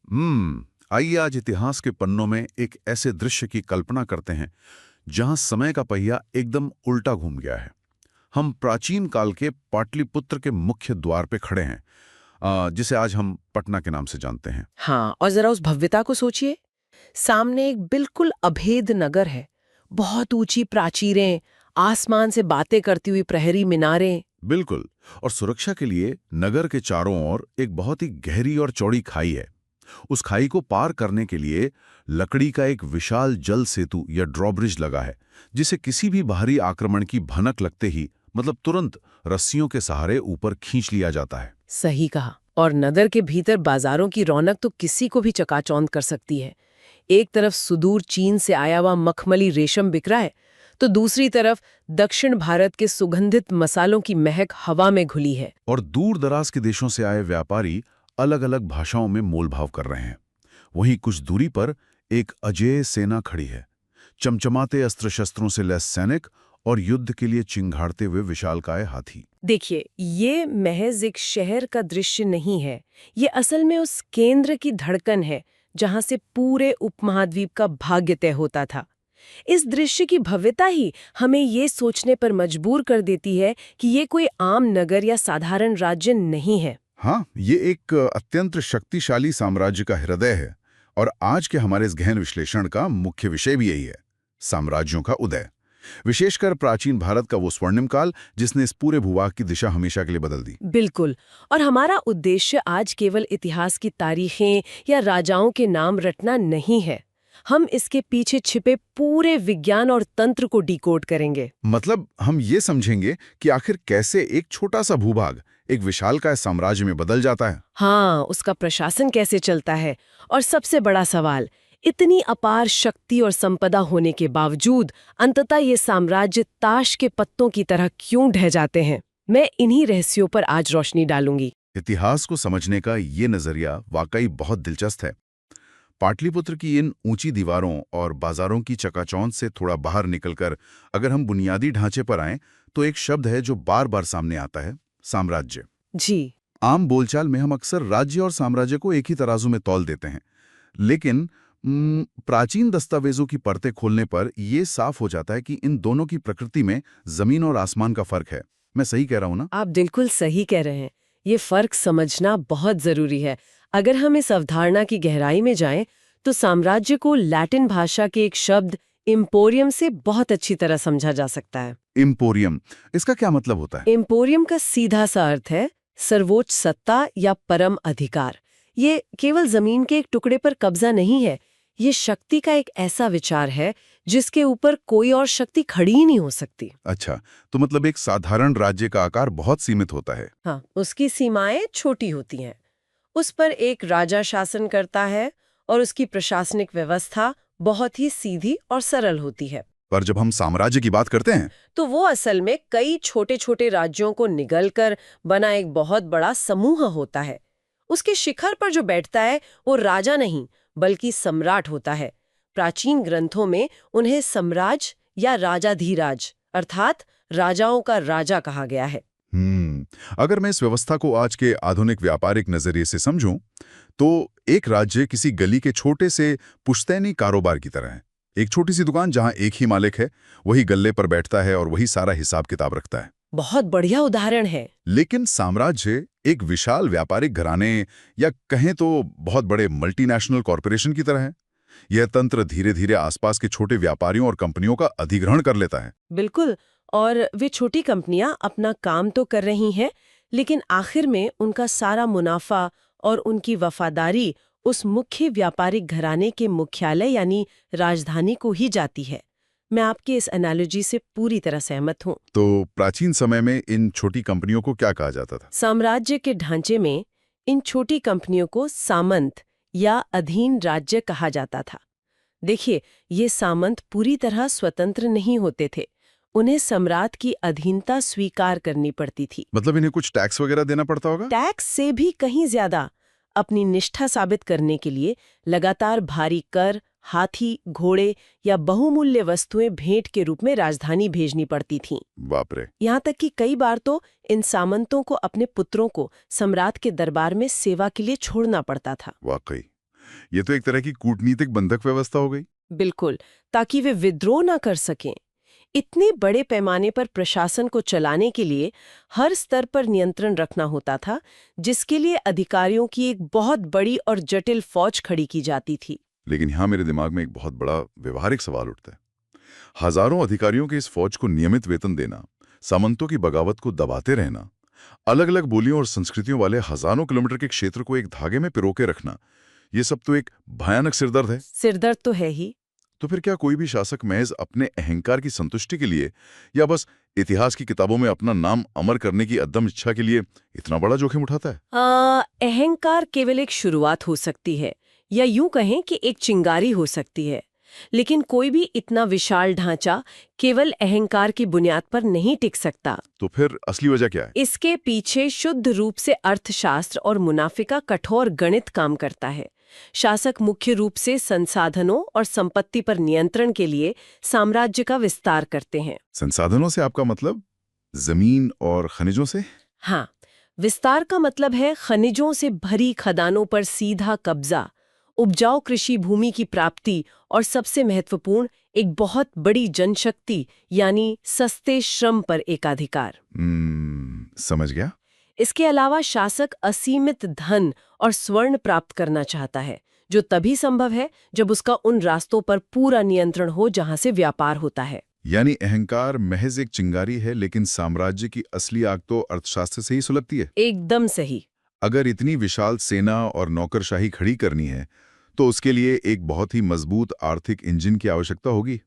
आइए आज इतिहास के पन्नों में एक ऐसे दृश्य की कल्पना करते हैं जहां समय का पहिया एकदम उल्टा घूम गया है। हम प्राचीन काल के पाटलिपुत्र के मुख्य द्वार पे खड़े हैं, जिसे आज हम पटना के नाम से जानते हैं। हाँ, और जरा उस भव्यता को सोचिए। सामने एक बिल्कुल अभेद नगर है। बहुत ऊंची प्राचीरें, आसमान से बातें करती हुई प्रहरी मीनारें। बिल्कुल। और सुरक्षा के लिए नगर के चारों ओर एक बहुत ही गहरी और चौड़ी खाई है। उस खाई को पार करने के लिए लकड़ी का एक विशाल जल सेतु या ड्रॉब्रिज लगा है, जिसे किसी भी बाहरी आक्रमण की भनक लगते ही मतलब तुरंत रस्सियों के सहारे ऊपर खींच लिया जाता है। सही कहा। और नगर के भीतर बाजारों की रौनक तो किसी को भी चकाचौंध कर सकती है। एक तरफ सुदूर चीन से आया हुआ मखमली रेशम बिक रहा है, तो दूसरी तरफ दक्षिण भारत के सुगंधित मसालों की महक हवा में घुली है। और दूर दराज के देशों से आए व्यापारी अलग अलग भाषाओं में मोलभाव कर रहे हैं। वहीं कुछ दूरी पर एक अजेय सेना खड़ी है, चमचमाते अस्त्र शस्त्रों से लैस सैनिक और युद्ध के लिए चिंघाड़ते हुए विशालकाय हाथी। देखिए, ये महज एक शहर का दृश्य नहीं है। ये असल में उस केंद्र की धड़कन है जहां से पूरे उपमहाद्वीप का भाग्य तय होता था। इस दृश्य की भव्यता ही हमें ये सोचने पर मजबूर कर देती है कि ये कोई आम नगर या साधारण राज्य नहीं है। हाँ, ये एक अत्यंत शक्तिशाली साम्राज्य का हृदय है। और आज के हमारे इस गहन विश्लेषण का मुख्य विषय भी यही है, साम्राज्यों का उदय। विशेषकर प्राचीन भारत का वो स्वर्णिम काल जिसने इस पूरे भूभाग की दिशा हमेशा के लिए बदल दी। बिल्कुल। और हमारा उद्देश्य आज केवल इतिहास की तारीखें या राजाओं के नाम रटना नहीं है। हम इसके पीछे छिपे पूरे विज्ञान और तंत्र को डिकोड करेंगे। मतलब हम ये समझेंगे कि आखिर कैसे एक छोटा सा भूभाग एक विशालकाय साम्राज्य में बदल जाता है। हाँ, उसका प्रशासन कैसे चलता है, और सबसे बड़ा सवाल, इतनी अपार शक्ति और संपदा होने के बावजूद अंततः ये साम्राज्य ताश के पत्तों की तरह क्यों ढह जाते हैं। मैं इन्हीं रहस्यों पर आज रोशनी डालूंगी। इतिहास को समझने का ये नजरिया वाकई बहुत दिलचस्प है। पाटलिपुत्र की इन ऊंची दीवारों और बाजारों की चकाचौंध से थोड़ा बाहर निकलकर अगर हम बुनियादी ढांचे पर आएं, तो एक शब्द है जो बार बार सामने आता है, साम्राज्य। जी। आम बोलचाल में हम अक्सर राज्य और साम्राज्य को एक ही तराजू में तौल देते हैं, लेकिन प्राचीन दस्तावेजों की परतें खोलने पर यह साफ हो जाता है कि इन दोनों की प्रकृति में जमीन और आसमान का फर्क है। मैं सही कह रहा हूं ना? आप बिल्कुल सही कह रहे हैं। ये फर्क समझना बहुत जरूरी है। अगर हम इस अवधारणा की गहराई में जाएं, तो साम्राज्य को लैटिन भाषा के एक शब्द इम्पोरियम से बहुत अच्छी तरह समझा जा सकता है। इम्पोरियम, इसका क्या मतलब होता है? इम्पोरियम का सीधा सा अर्थ है सर्वोच्च सत्ता या परम अधिकार। ये केवल जमीन के एक टुकड़े पर कब्जा नहीं है। ये शक्ति का एक ऐसा विचार है जिसके ऊपर कोई और शक्ति खड़ी ही नहीं हो सकती। अच्छा, तो मतलब एक साधारण राज्य का आकार बहुत सीमित होता है। हाँ, उसकी सीमाएं छोटी होती हैं। उस पर एक राजा शासन करता है और उसकी प्रशासनिक व्यवस्था बहुत ही सीधी और सरल होती है। पर जब हम साम्राज्य की बात करते हैं, तो वो असल में कई छोटे छोटे राज्यों को निगलकर बना एक बहुत बड़ा समूह होता है। उसके शिखर पर जो बैठता है वो राजा नहीं बल्कि सम्राट होता है। प्राचीन ग्रंथों में उन्हें सम्राज या राजाधिराज अर्थात राजाओं का राजा कहा गया है। अगर मैं इस व्यवस्था को आज के आधुनिक व्यापारिक नजरिए से समझूं, तो एक राज्य किसी गली के छोटे से पुश्तैनी कारोबार की तरह है। एक छोटी सी दुकान जहां एक ही मालिक है, वही गल्ले पर बैठता है और वही सारा हिसाब किताब रखता है। बहुत बढ़िया उदाहरण है। लेकिन साम्राज्य एक विशाल व्यापारिक घराने या कहें तो बहुत बड़े मल्टीनेशनल कॉरपोरेशन की तरह है। यह तंत्र धीरे धीरे आसपास के छोटे व्यापारियों और कंपनियों का अधिग्रहण कर लेता है। बिल्कुल। और वे छोटी कंपनियां अपना काम तो कर रही हैं, लेकिन आखिर में उनका सारा मुनाफा और उनकी वफादारी उस मुख्य व्यापारिक घराने के मुख्यालय यानी राजधानी को ही जाती है। मैं आपकी इस एनालॉजी से पूरी तरह सहमत हूँ। तो प्राचीन समय में इन छोटी कंपनियों को क्या कहा जाता था? साम्राज्य के ढांचे में इन छोटी कंपनियों को सामंत या अधीन राज्य कहा जाता था। देखिए, ये सामंत पूरी तरह स्वतंत्र नहीं होते थे। उन्हें सम्राट की अधीनता स्वीकार करनी पड़ती थी। मतलब इन्हें कुछ टैक्स वगैरह देना पड़ता होगा? टैक्स से भी कहीं ज्यादा। अपनी निष्ठा साबित करने के लिए लगातार भारी कर, हाथी, घोड़े या बहुमूल्य वस्तुएं भेंट के रूप में राजधानी भेजनी पड़ती थीं। बाप रे। यहाँ तक कि कई बार तो इन सामंतों को अपने पुत्रों को सम्राट के दरबार में सेवा के लिए छोड़ना पड़ता था। वाकई। ये तो एक तरह की कूटनीतिक बंधक व्यवस्था हो गई। बिल्कुल, ताकि वे विद्रोह ना कर सकें। इतने बड़े पैमाने पर प्रशासन को चलाने के लिए हर स्तर पर नियंत्रण रखना होता था, जिसके लिए अधिकारियों की एक बहुत बड़ी और जटिल फौज खड़ी की जाती थी। लेकिन यहाँ मेरे दिमाग में एक बहुत बड़ा व्यवहारिक सवाल उठता है। हजारों अधिकारियों की इस फौज को नियमित वेतन देना, सामंतों की बगावत को दबाते रहना, अलग अलग बोलियों और संस्कृतियों वाले हजारों किलोमीटर के क्षेत्र को एक धागे में पिरो के रखना, ये सब तो एक भयानक सिरदर्द है। सिरदर्द तो है ही। तो फिर क्या कोई भी शासक महज अपने अहंकार की संतुष्टि के लिए या बस इतिहास की किताबों में अपना नाम अमर करने की अदम्य इच्छा के लिए इतना बड़ा जोखिम उठाता है? अहंकार केवल एक शुरुआत हो सकती है, या यूं कहें कि एक चिंगारी हो सकती है। लेकिन कोई भी इतना विशाल ढांचा केवल अहंकार की बुनियाद पर नहीं टिक सकता। तो फिर असली वजह क्या है? इसके पीछे शुद्ध रूप से अर्थशास्त्र और मुनाफे का कठोर गणित काम करता है। शासक मुख्य रूप से संसाधनों और संपत्ति पर नियंत्रण के लिए साम्राज्य का विस्तार करते हैं। संसाधनों से आपका मतलब जमीन और खनिजों से? हाँ, विस्तार का मतलब है खनिजों से भरी खदानों पर सीधा कब्जा, उपजाऊ कृषि भूमि की प्राप्ति और सबसे महत्वपूर्ण एक बहुत बड़ी जनशक्ति यानी सस्ते श्रम पर एकाधिकार। समझ गया। इसके अलावा शासक असीमित धन और स्वर्ण प्राप्त करना चाहता है, जो तभी संभव है जब उसका उन रास्तों पर पूरा नियंत्रण हो जहां से व्यापार होता है। यानी अहंकार महज एक चिंगारी है, लेकिन साम्राज्य की असली आग तो अर्थशास्त्र से ही सुलगती है। एकदम सही। अगर इतनी विशाल सेना और नौकरशाही खड़ी करनी है तो उसके लिए एक बहुत ही मजबूत आर्थिक इंजन की आवश्यकता होगी।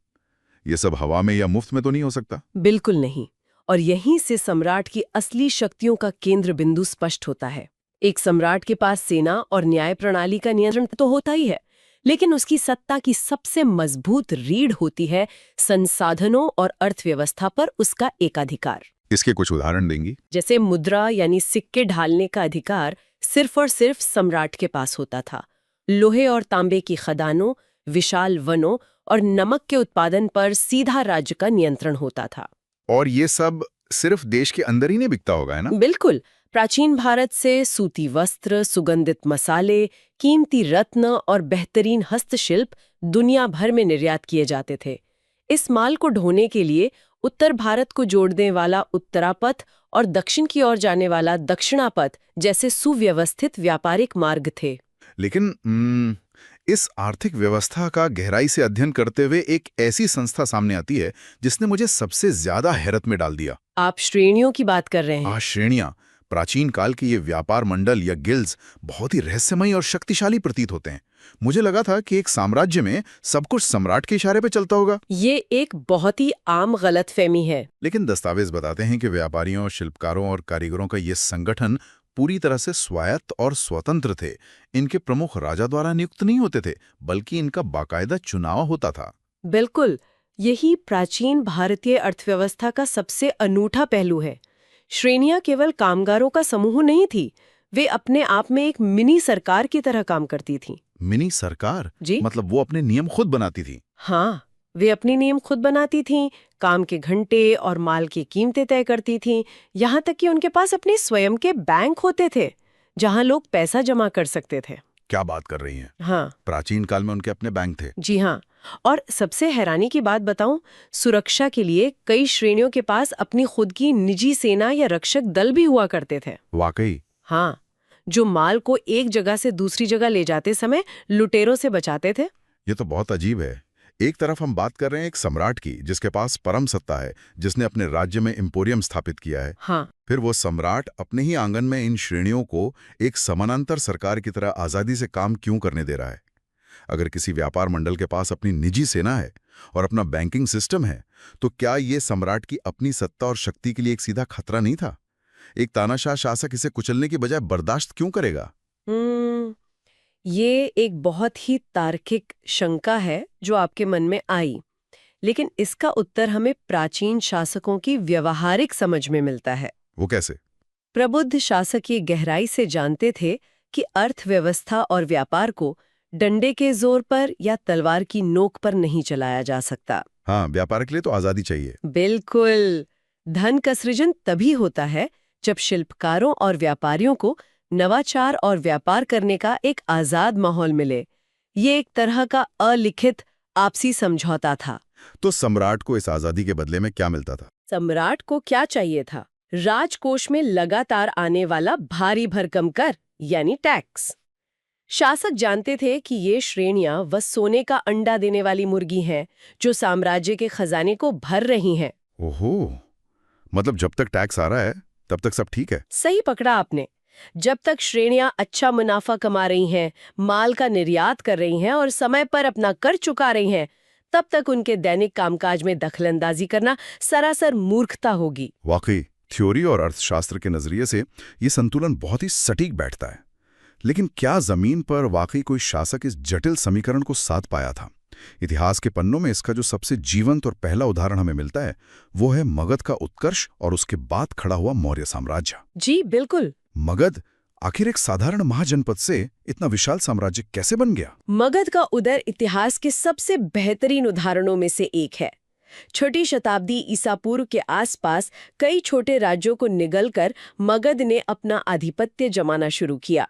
ये सब हवा में या मुफ्त में तो नहीं हो सकता। बिल्कुल नहीं। और यहीं से सम्राट की असली शक्तियों का केंद्र बिंदु स्पष्ट होता है। एक सम्राट के पास सेना और न्याय प्रणाली का नियंत्रण तो होता ही है, लेकिन उसकी सत्ता की सबसे मजबूत रीढ़ होती है संसाधनों और अर्थव्यवस्था पर उसका एकाधिकार। इसके कुछ उदाहरण देंगी? जैसे मुद्रा यानी सिक्के ढालने का अधिकार सिर्फ और सिर्फ सम्राट के पास होता था। लोहे और तांबे की खदानों, विशाल वनों और नमक के उत्पादन पर सीधा राज्य का नियंत्रण होता था। और ये सब सिर्फ देश के अंदर ही नहीं बिकता होगा, है ना? बिल्कुल। प्राचीन भारत से सूती वस्त्र, सुगंधित मसाले, कीमती रत्न और बेहतरीन हस्तशिल्प दुनिया भर में निर्यात किए जाते थे। इस माल को ढोने के लिए उत्तर भारत को जोड़ने वाला उत्तरापथ और दक्षिण की ओर जाने वाला दक्षिणापथ जैसे सुव्यवस्थित व्यापारिक मार्ग थे। लेकिन इस आर्थिक व्यवस्था का गहराई से अध्ययन करते हुए एक ऐसी संस्था सामने आती है जिसने मुझे सबसे ज्यादा हैरत में डाल दिया। आप श्रेणियों की बात कर रहे हैं? श्रेणियां। प्राचीन काल के ये व्यापार मंडल या गिल्ड्स बहुत ही रहस्यमयी और शक्तिशाली प्रतीत होते हैं। मुझे लगा था कि एक साम्राज्य में सब कुछ सम्राट के इशारे पे चलता होगा। ये एक बहुत ही आम गलतफहमी है। लेकिन दस्तावेज बताते हैं कि व्यापारियों, शिल्पकारों और कारीगरों का ये संगठन पूरी तरह से स्वायत्त और स्वतंत्र थे। इनके प्रमुख राजा द्वारा नियुक्त नहीं होते थे, बल्कि इनका बाकायदा चुनाव होता था। बिल्कुल, यही प्राचीन भारतीय अर्थव्यवस्था का सबसे अनूठा पहलू है। श्रेणियां केवल कामगारों का समूह नहीं थी, वे अपने आप में एक मिनी सरकार की तरह काम करती थीं। मिनी सरकार? जी, मतलब वो अपने नियम खुद बनाती थी? हाँ, वे अपने नियम खुद बनाती थीं, काम के घंटे और माल की कीमतें तय करती थीं, यहाँ तक कि उनके पास अपने स्वयं के बैंक होते थे, जहाँ लोग पैसा जमा कर सकते थे। क्या बात कर रही हैं? हाँ, प्राचीन काल में उनके अपने बैंक थे? जी हाँ। और सबसे हैरानी की बात बताऊं, सुरक्षा के लिए कई श्रेणियों के पास अपनी खुद की निजी सेना या रक्षक दल भी हुआ करते थे। वाकई? हाँ, जो माल को एक जगह से दूसरी जगह ले जाते समय लुटेरों से बचाते थे। ये तो बहुत अजीब है। एक तरफ हम बात कर रहे हैं एक सम्राट की जिसके पास परम सत्ता है, जिसने अपने राज्य में एम्पोरियम स्थापित किया है। हाँ, फिर वो सम्राट अपने ही आंगन में इन श्रेणियों को एक समानांतर सरकार की तरह आजादी से काम क्यों करने दे रहा है? अगर किसी व्यापार मंडल के पास अपनी निजी सेना है और अपना बैंकिंग सिस्टम है, तो क्या ये सम्राट की अपनी सत्ता और शक्ति के लिए एक सीधा खतरा नहीं था? एक तानाशाह शासक इसे कुचलने की बजाय बर्दाश्त क्यों करेगा? ये एक बहुत ही तार्किक शंका है जो आपके मन में आई, लेकिन इसका उत्तर हमें प्राचीन शासकों की व्यवहारिक समझ में मिलता है। वो कैसे? प्रबुद्ध शासक ये गहराई से जानते थे कि अर्थव्यवस्था और व्यापार को डंडे के जोर पर या तलवार की नोक पर नहीं चलाया जा सकता। हाँ, व्यापार के लिए तो आजादी चाहिए। बिल्कुल। धन का सृजन तभी होता है जब शिल्पकारों और व्यापारियों को नवाचार और व्यापार करने का एक आजाद माहौल मिले। ये एक तरह का अलिखित आपसी समझौता था। तो सम्राट को इस आजादी के बदले में क्या मिलता था? सम्राट को क्या चाहिए था? राजकोष में लगातार आने वाला भारी भरकम कर, यानी टैक्स। शासक जानते थे कि ये श्रेणियां वह सोने का अंडा देने वाली मुर्गी हैं जो साम्राज्य के खजाने को भर रही हैं। ओहो, मतलब जब तक टैक्स आ रहा है तब तक सब ठीक है। सही पकड़ा आपने। जब तक श्रेणियां अच्छा मुनाफा कमा रही हैं, माल का निर्यात कर रही हैं और समय पर अपना कर चुका रही हैं, तब तक उनके दैनिक कामकाज में दखलंदाजी करना सरासर मूर्खता होगी। वाकई थ्योरी और अर्थशास्त्र के नजरिए से ये संतुलन बहुत ही सटीक बैठता है। लेकिन क्या जमीन पर वाकई कोई शासक इस जटिल समीकरण को साध पाया था? इतिहास के पन्नों में इसका जो सबसे जीवंत और पहला उदाहरण हमें मिलता है वो है मगध का उत्कर्ष और उसके बाद खड़ा हुआ मौर्य साम्राज्य। जी बिल्कुल। मगध आखिर एक साधारण महाजनपद से इतना विशाल साम्राज्य कैसे बन गया? मगध का उदय इतिहास के सबसे बेहतरीन उदाहरणों में से एक है। छठी शताब्दी ईसा पूर्व के आसपास कई छोटे राज्यों को निगलकर मगध ने अपना आधिपत्य जमाना शुरू किया,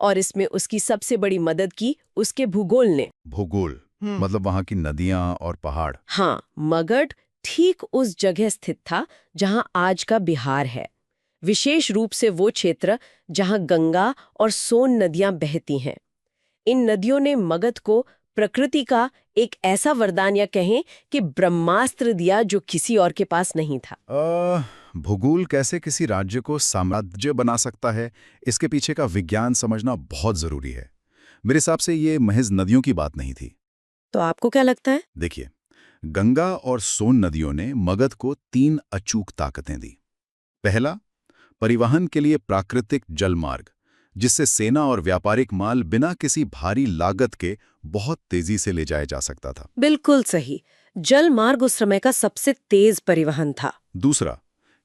और इसमें उसकी सबसे बड़ी मदद की उसके भूगोल ने। भूगोल मतलब वहां की नदियां और पहाड़। हाँ, मगध ठीक उस जगह स्थित था जहां आज का बिहार है। विशेष रूप से वो क्षेत्र जहां गंगा और सोन नदियां बहती हैं। इन नदियों ने मगध को प्रकृति का एक ऐसा वरदान या कहें कि ब्रह्मास्त्र दिया जो किसी और के पास नहीं था। भूगोल कैसे किसी राज्य को साम्राज्य बना सकता है, इसके पीछे का विज्ञान समझना बहुत जरूरी है। मेरे हिसाब से ये महज नदियों की बात नहीं थी। तो आपको क्या लगता है? देखिए, गंगा और सोन नदियों ने मगध को 3 अचूक ताकतें दी। पहला, परिवहन के लिए प्राकृतिक जल मार्ग, जिससे सेना और व्यापारिक माल बिना किसी भारी लागत के बहुत तेजी से ले जाया जा सकता था। बिल्कुल सही। जल मार्ग उस समय का सबसे तेज परिवहन था। दूसरा,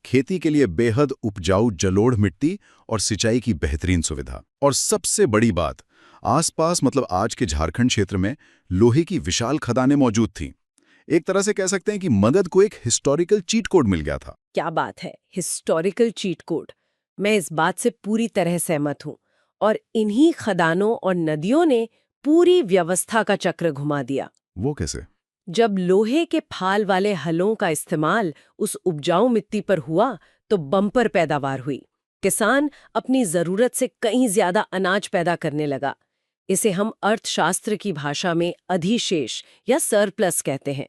खेती के लिए बेहद उपजाऊ जलोढ़ मिट्टी और सिंचाई की बेहतरीन सुविधा। और सबसे बड़ी बात, आसपास मतलब आज के झारखंड क्षेत्र में लोहे की विशाल खदानें मौजूद थीं। एक तरह से कह सकते हैं कि मगध को एक हिस्टोरिकल चीट कोड मिल गया था। क्या बात है, हिस्टोरिकल चीट कोड! मैं इस बात से पूरी तरह सहमत हूँ। और इन्हीं खदानों और नदियों ने पूरी व्यवस्था का चक्र घुमा दिया। वो कैसे? जब लोहे के फाल वाले हलों का इस्तेमाल उस उपजाऊ मिट्टी पर हुआ तो बम्पर पैदावार हुई। किसान अपनी जरूरत से कहीं ज्यादा अनाज पैदा करने लगा। इसे हम अर्थशास्त्र की भाषा में अधिशेष या सरप्लस कहते हैं।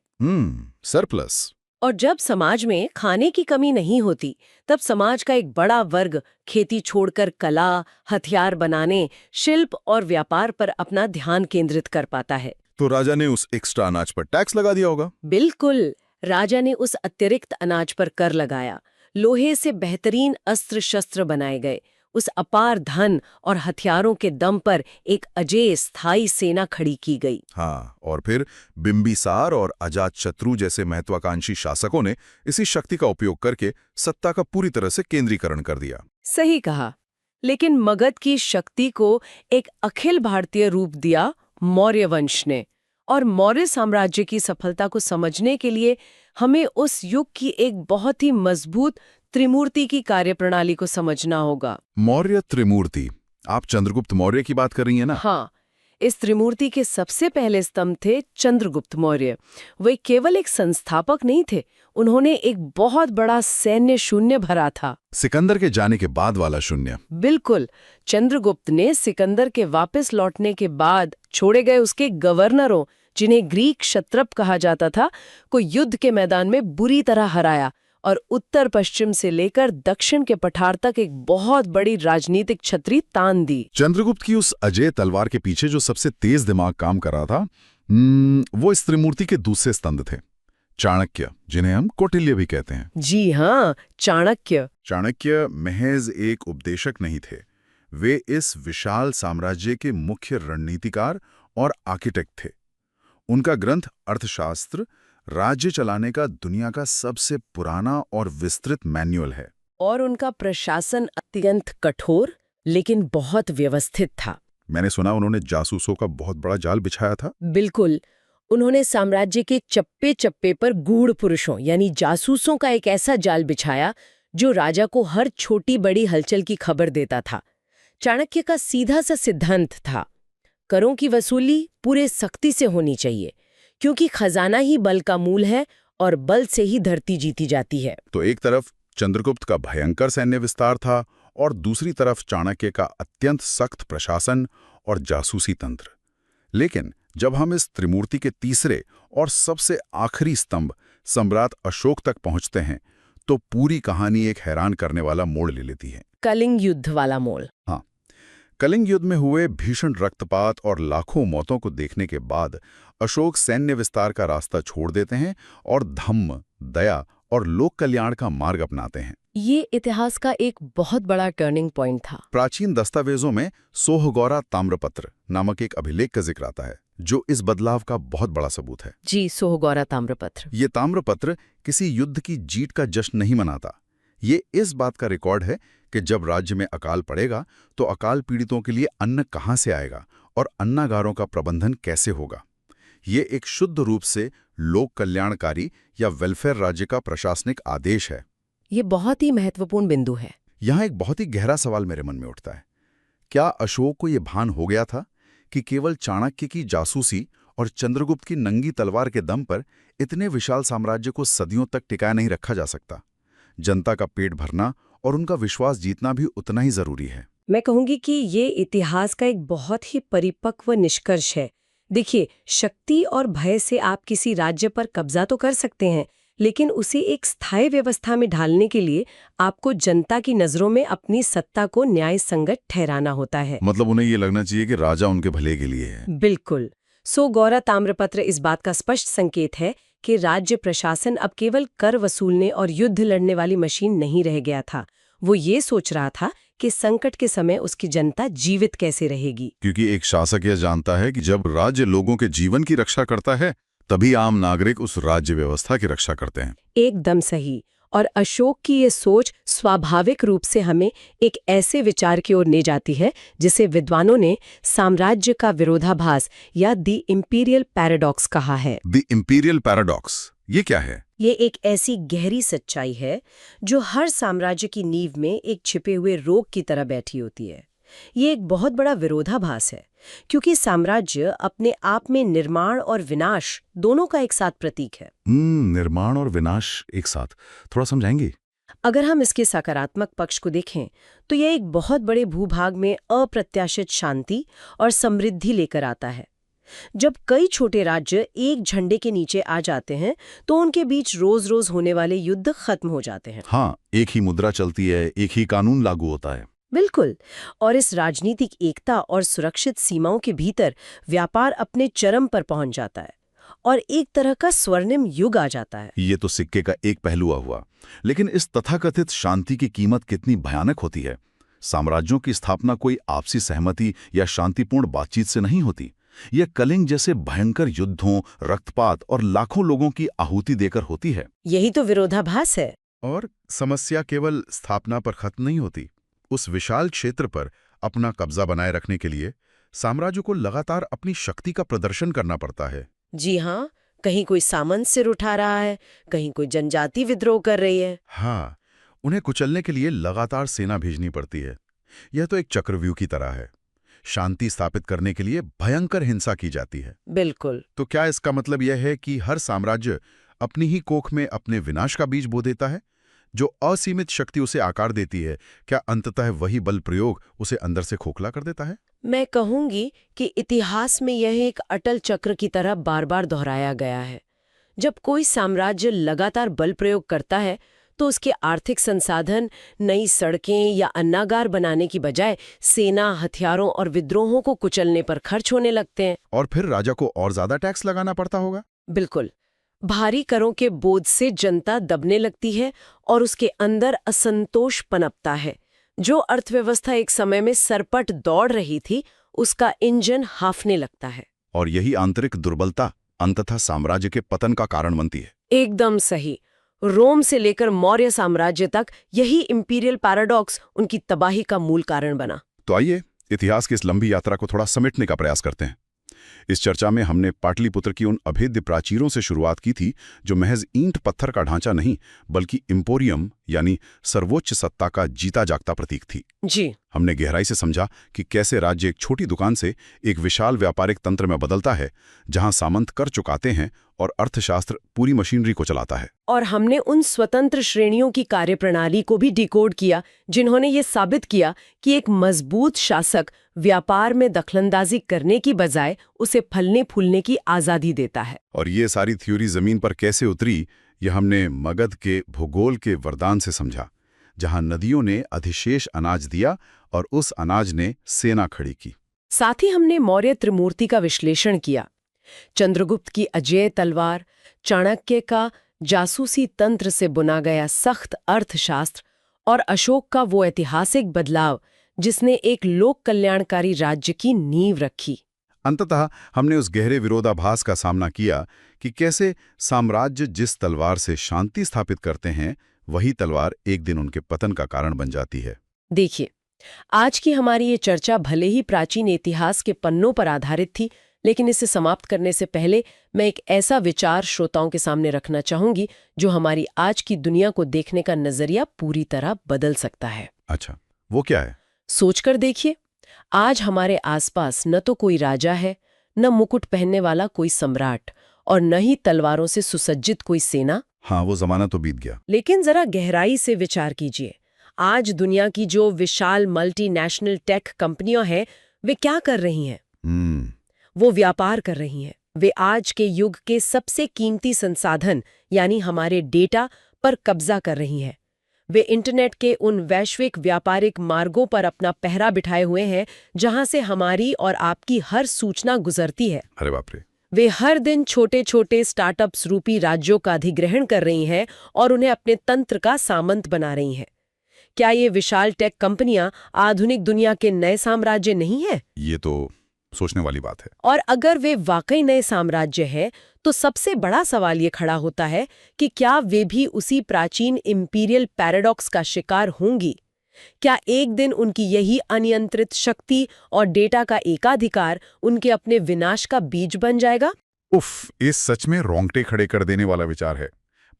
सरप्लस। और जब समाज में खाने की कमी नहीं होती, तब समाज का एक बड़ा वर्ग खेती छोड़कर कला, हथियार बनाने, शिल्प और व्यापार पर अपना ध्यान केंद्रित कर पाता है। तो राजा ने उस एक्स्ट्रा अनाज पर टैक्स लगा दिया होगा? बिल्कुल, राजा ने उस अतिरिक्त अनाज पर कर लगाया। लोहे से बेहतरीन अस्त्र शस्त्र बनाए गए। उस अपार धन और हथियारों के दम पर एक अजेय स्थायी सेना खड़ी की गई। हाँ, और फिर बिंबिसार और अजातशत्रु जैसे महत्वाकांक्षी शासकों ने इसी शक्ति का उपयोग करके सत्ता का पूरी तरह से केंद्रीकरण कर दिया। सही कहा। लेकिन मगध की शक्ति को एक अखिल भारतीय रूप दिया मौर्य वंश ने। और मौर्य साम्राज्य की सफलता को समझने के लिए हमें उस युग की एक बहुत ही मजबूत त्रिमूर्ति की कार्यप्रणाली को समझना होगा। मौर्य त्रिमूर्ति, आप चंद्रगुप्त मौर्य की बात कर रही हैं ना? हाँ, इस त्रिमूर्ति के सबसे पहले स्तंभ थे चंद्रगुप्त मौर्य। वे केवल एक संस्थापक नहीं थे, उन्होंने एक बहुत बड़ा सैन्य शून्य भरा था। सिकंदर के जाने के बाद वाला शून्य। बिल्कुल। चंद्रगुप्त ने सिकंदर के वापस लौटने के बाद छोड़े गए उसके गवर्नरों, जिन्हें ग्रीक क्षत्रप कहा जाता था, को युद्ध के मैदान में बुरी तरह हराया और उत्तर पश्चिम से लेकर दक्षिण के पठार तक एक बहुत बड़ी राजनीतिक छतरी तान दी। चंद्रगुप्त की उस अजय तलवार के पीछे जो सबसे तेज दिमाग काम कर रहा था, वो इस त्रिमूर्ति के दूसरे स्तंभ थे, चाणक्य, जिन्हें हम कौटिल्य भी कहते हैं। जी हाँ, चाणक्य। चाणक्य महज एक उपदेशक नहीं थे, वे इस विशाल साम्राज्य के मुख्य रणनीतिकार और आर्किटेक्ट थे। उनका ग्रंथ अर्थशास्त्र राज्य चलाने का दुनिया का सबसे पुराना और विस्तृत मैन्युअल है। और उनका प्रशासन अत्यंत कठोर लेकिन बहुत व्यवस्थित था। मैंने सुना उन्होंने जासूसों का बहुत बड़ा जाल बिछाया था। बिल्कुल। उन्होंने साम्राज्य के चप्पे चप्पे पर गूढ़ पुरुषों यानी जासूसों का एक ऐसा जाल बिछाया जो राजा को हर छोटी बड़ी हलचल की खबर देता था। चाणक्य का सीधा सा सिद्धांत था, करों की वसूली पूरे सख्ती से होनी चाहिए, क्योंकि खजाना ही बल का मूल है और बल से ही धरती जीती जाती है। तो एक तरफ चंद्रगुप्त का भयंकर सैन्य विस्तार था और दूसरी तरफ चाणक्य का अत्यंत सख्त प्रशासन और जासूसी तंत्र। लेकिन जब हम इस त्रिमूर्ति के तीसरे और सबसे आखिरी स्तंभ सम्राट अशोक तक पहुंचते हैं, तो पूरी कहानी एक हैरान करने वाला मोड़ ले लेती है। कलिंग युद्ध वाला मोड़। हाँ, कलिंग युद्ध में हुए भीषण रक्तपात और लाखों मौतों को देखने के बाद अशोक सैन्य विस्तार का रास्ता छोड़ देते हैं और धम्म, दया और लोक कल्याण का मार्ग अपनाते हैं। ये इतिहास का एक बहुत बड़ा टर्निंग पॉइंट था। प्राचीन दस्तावेजों में सोहगौरा ताम्रपत्र नामक एक अभिलेख का जिक्र आता है, जो इस बदलाव का बहुत बड़ा सबूत है। जी, सोहगौरा ताम्रपत्र। ये ताम्रपत्र किसी युद्ध की जीत का जश्न नहीं मनाता। ये इस बात का रिकॉर्ड है कि जब राज्य में अकाल पड़ेगा तो अकाल पीड़ितों के लिए अन्न कहाँ से आएगा और अन्नागारों का प्रबंधन कैसे होगा। ये एक शुद्ध रूप से लोक कल्याणकारी या वेलफेयर राज्य का प्रशासनिक आदेश है। ये बहुत ही महत्वपूर्ण बिंदु है। यहाँ एक बहुत ही गहरा सवाल मेरे मन में उठता है। क्या अशोक को ये भान हो गया था कि केवल चाणक्य की जासूसी और चंद्रगुप्त की नंगी तलवार के दम पर इतने विशाल साम्राज्य को सदियों तक टिकाए नहीं रखा जा सकता? जनता का पेट भरना और उनका विश्वास जीतना भी उतना ही जरूरी है। मैं कहूंगी कि ये इतिहास का एक बहुत ही परिपक्व निष्कर्ष है। देखिए, शक्ति और भय से आप किसी राज्य पर कब्जा तो कर सकते हैं, लेकिन उसे एक स्थायी व्यवस्था में ढालने के लिए आपको जनता की नजरों में अपनी सत्ता को न्याय संगत ठहराना होता है। मतलब उन्हें ये लगना चाहिए कि राजा उनके भले के लिए है। बिल्कुल। सोहगौरा ताम्रपत्र इस बात का स्पष्ट संकेत है कि राज्य प्रशासन अब केवल कर वसूलने और युद्ध लड़ने वाली मशीन नहीं रह गया था। वो ये सोच रहा था कि संकट के समय उसकी जनता जीवित कैसे रहेगी। क्योंकि एक शासक यह जानता है कि जब राज्य लोगों के जीवन की रक्षा करता है, तभी आम नागरिक उस राज्य व्यवस्था की रक्षा करते हैं। एकदम सही। और अशोक की ये सोच स्वाभाविक रूप से हमें एक ऐसे विचार की ओर ले जाती है जिसे विद्वानों ने साम्राज्य का विरोधाभास या द इंपीरियल पैराडॉक्स कहा है। द इंपीरियल पैराडॉक्स, ये क्या है? ये एक ऐसी गहरी सच्चाई है जो हर साम्राज्य की नींव में एक छिपे हुए रोग की तरह बैठी होती है। ये एक बहुत बड़ा विरोधाभास है, क्योंकि साम्राज्य अपने आप में निर्माण और विनाश दोनों का एक साथ प्रतीक है। निर्माण और विनाश एक साथ, थोड़ा समझाएंगे? अगर हम इसके सकारात्मक पक्ष को देखें तो यह एक बहुत बड़े भूभाग में अप्रत्याशित शांति और समृद्धि लेकर आता है। जब कई छोटे राज्य एक झंडे के नीचे आ जाते हैं तो उनके बीच रोज रोज होने वाले युद्ध खत्म हो जाते हैं। हाँ, एक ही मुद्रा चलती है, एक ही कानून लागू होता है। बिल्कुल। और इस राजनीतिक एकता और सुरक्षित सीमाओं के भीतर व्यापार अपने चरम पर पहुंच जाता है और एक तरह का स्वर्णिम युग आ जाता है। ये तो सिक्के का एक पहलू हुआ, लेकिन इस तथाकथित शांति की कीमत कितनी भयानक होती है। साम्राज्यों की स्थापना कोई आपसी सहमति या शांतिपूर्ण बातचीत से नहीं होती। यह कलिंग जैसे भयंकर युद्धों, रक्तपात और लाखों लोगों की आहुति देकर होती है। यही तो विरोधाभास है। और समस्या केवल स्थापना पर खत्म नहीं होती। उस विशाल क्षेत्र पर अपना कब्जा बनाए रखने के लिए साम्राज्य को लगातार अपनी शक्ति का प्रदर्शन करना पड़ता है। जी हाँ, कहीं कोई सामंत सिर उठा रहा है, कहीं कोई जनजाति विद्रोह कर रही है। हाँ, उन्हें कुचलने के लिए लगातार सेना भेजनी पड़ती है। यह तो एक चक्रव्यूह की तरह है। शांति स्थापित करने के लिए भयंकर हिंसा की जाती है। बिल्कुल। तो क्या इसका मतलब यह है कि हर साम्राज्य अपनी ही कोख में अपने विनाश का बीज बो देता है? जो असीमित शक्ति उसे आकार देती है, क्या अंततः वही बल प्रयोग उसे अंदर से खोखला कर देता है? मैं कहूंगी कि इतिहास में यह एक अटल चक्र की तरह बार बार दोहराया गया है। जब कोई साम्राज्य लगातार बल प्रयोग करता है तो उसके आर्थिक संसाधन नई सड़कें या अन्नागार बनाने की बजाय सेना, हथियारों और विद्रोहों को कुचलने पर खर्च होने लगते हैं। और फिर राजा को और ज्यादा टैक्स लगाना पड़ता होगा। बिल्कुल। भारी करों के बोझ से जनता दबने लगती है और उसके अंदर असंतोष पनपता है। जो अर्थव्यवस्था एक समय में सरपट दौड़ रही थी, उसका इंजन हाफने लगता है। और यही आंतरिक दुर्बलता अंततः साम्राज्य के पतन का कारण बनती है। एकदम सही। रोम से लेकर मौर्य साम्राज्य तक यही इंपीरियल पैराडॉक्स उनकी तबाही का मूल कारण बना। तो आइए इतिहास की इस लंबी यात्रा को थोड़ा समेटने का प्रयास करते हैं। इस चर्चा में हमने पाटलिपुत्र की उन अभेद्य प्राचीरों से शुरुआत की थी जो महज ईंट पत्थर का ढांचा नहीं बल्कि इम्पोरियम यानी सर्वोच्च सत्ता का जीता जागता प्रतीक थी। जी। हमने गहराई से समझा कि कैसे राज्य एक छोटी दुकान से एक विशाल व्यापारिक तंत्र में बदलता है, जहां सामंत कर चुकाते हैं और अर्थशास्त्र पूरी मशीनरी को चलाता है। और हमने उन स्वतंत्र श्रेणियों की कार्यप्रणाली को भी डिकोड किया जिन्होंने ये साबित किया कि एक मजबूत शासक व्यापार में दखलंदाजी करने की बजाय उसे फलने फूलने की आजादी देता है। और ये सारी थ्योरी जमीन पर कैसे उतरी, यह हमने मगध के भूगोल के वरदान से समझा, जहां नदियों ने अधिशेष अनाज दिया और उस अनाज ने सेना खड़ी की। साथ ही हमने मौर्य त्रिमूर्ति का विश्लेषण किया। चंद्रगुप्त की अजेय तलवार, चाणक्य का जासूसी तंत्र से बुना गया सख्त अर्थशास्त्र और अशोक का वो ऐतिहासिक बदलाव जिसने एक लोक कल्याणकारी राज्य की नींव रखी। अंततः हमने उस गहरे विरोधाभास का सामना किया कि कैसे साम्राज्य जिस तलवार से शांति स्थापित करते हैं, वही तलवार एक दिन उनके पतन का कारण बन जाती है। देखिए, आज की हमारी ये चर्चा भले ही प्राचीन इतिहास के पन्नों पर आधारित थी, लेकिन इसे समाप्त करने से पहले मैं एक ऐसा विचार श्रोताओं के सामने रखना चाहूंगी जो हमारी आज की दुनिया को देखने का नजरिया पूरी तरह बदल सकता है। अच्छा, वो क्या है? सोचकर देखिए, आज हमारे आसपास न तो कोई राजा है, न मुकुट पहनने वाला कोई सम्राट और न ही तलवारों से सुसज्जित कोई सेना। हाँ, वो जमाना तो बीत गया। लेकिन जरा गहराई से विचार कीजिए, आज दुनिया की जो विशाल मल्टीनेशनल टेक कंपनियां हैं, वे क्या कर रही हैं? वो व्यापार कर रही हैं। वे आज के युग के सबसे कीमती संसाधन यानी हमारे डेटा पर कब्जा कर रही हैं। वे इंटरनेट के उन वैश्विक व्यापारिक मार्गों पर अपना पहरा बिठाए हुए हैं जहां से हमारी और आपकी हर सूचना गुजरती है। अरे बाप रे! वे हर दिन छोटे छोटे स्टार्टअप्स रूपी राज्यों का अधिग्रहण कर रही हैं और उन्हें अपने तंत्र का सामंत बना रही हैं। क्या ये विशाल टेक कंपनियां आधुनिक दुनिया के नए साम्राज्य नहीं हैं? ये तो सोचने वाली बात है। और अगर वे वाकई नए साम्राज्य हैं, तो सबसे बड़ा सवाल ये खड़ा होता है कि क्या वे भी उसी प्राचीन इंपीरियल पैराडॉक्स का शिकार होंगी? क्या एक दिन उनकी यही अनियंत्रित शक्ति और डेटा का एकाधिकार उनके अपने विनाश का बीज बन जाएगा? उफ, इस सच में रोंगटे खड़े कर देने वाला विचार है।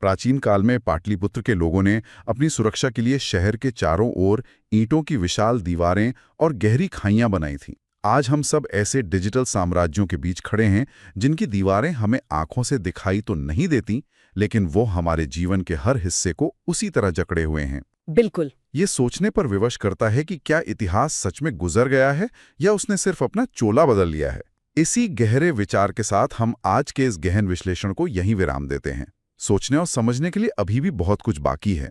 प्राचीन काल में पाटलिपुत्र के लोगों ने अपनी सुरक्षा के लिए शहर के चारों ओर ईंटों की विशाल दीवारें और गहरी खाइयां बनाई थीं। आज हम सब ऐसे डिजिटल साम्राज्यों के बीच खड़े हैं जिनकी दीवारें हमें आंखों से दिखाई तो नहीं देती, लेकिन वो हमारे जीवन के हर हिस्से को उसी तरह जकड़े हुए हैं। बिल्कुल। ये सोचने पर विवश करता है कि क्या इतिहास सच में गुजर गया है या उसने सिर्फ अपना चोला बदल लिया है। इसी गहरे विचार के साथ हम आज के इस गहन विश्लेषण को यहीं विराम देते हैं। सोचने और समझने के लिए अभी भी बहुत कुछ बाकी है।